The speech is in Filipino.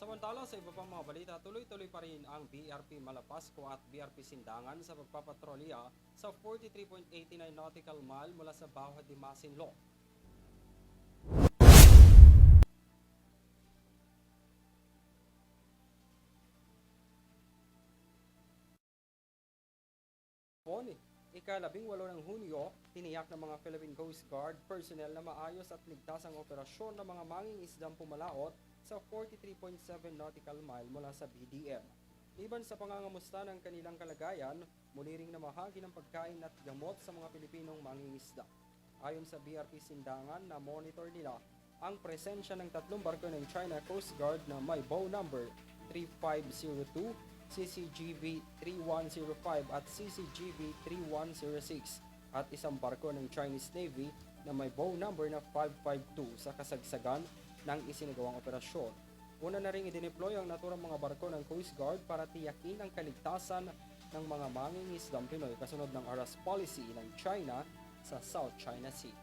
Samantala sa iba pang mga balita, tuloy-tuloy pa rin ang BRP Malapascua at BRP Sindangan sa pagpapatrolya sa 43.89 nautical mile mula sa Bahwa de Masinloc. Ika-18 ng Hunyo, tiniyak ng mga Philippine Coast Guard personnel na maayos at ligtas ang operasyon ng mga mangingisdang pumalaot sa 43.7 nautical mile mula sa BDM. Liban sa pangangamusta ng kanilang kalagayan, muli ring namahagi ng pagkain at gamot sa mga Pilipinong mangingisda. Ayon sa BRP Sindangan, na monitor nila ang presensya ng 3 barko ng China Coast Guard na may bow number 3502, CCGV 3105 at CCGV 3106 at isang barko ng Chinese Navy na may bow number na 552 sa kasagsagan ng isinagawang operasyon. Una na rin idineploy ang naturang mga barko ng Coast Guard para tiyakin ang kaligtasan ng mga mangingisdang Pinoy kasunod ng arrest policy ng China sa South China Sea.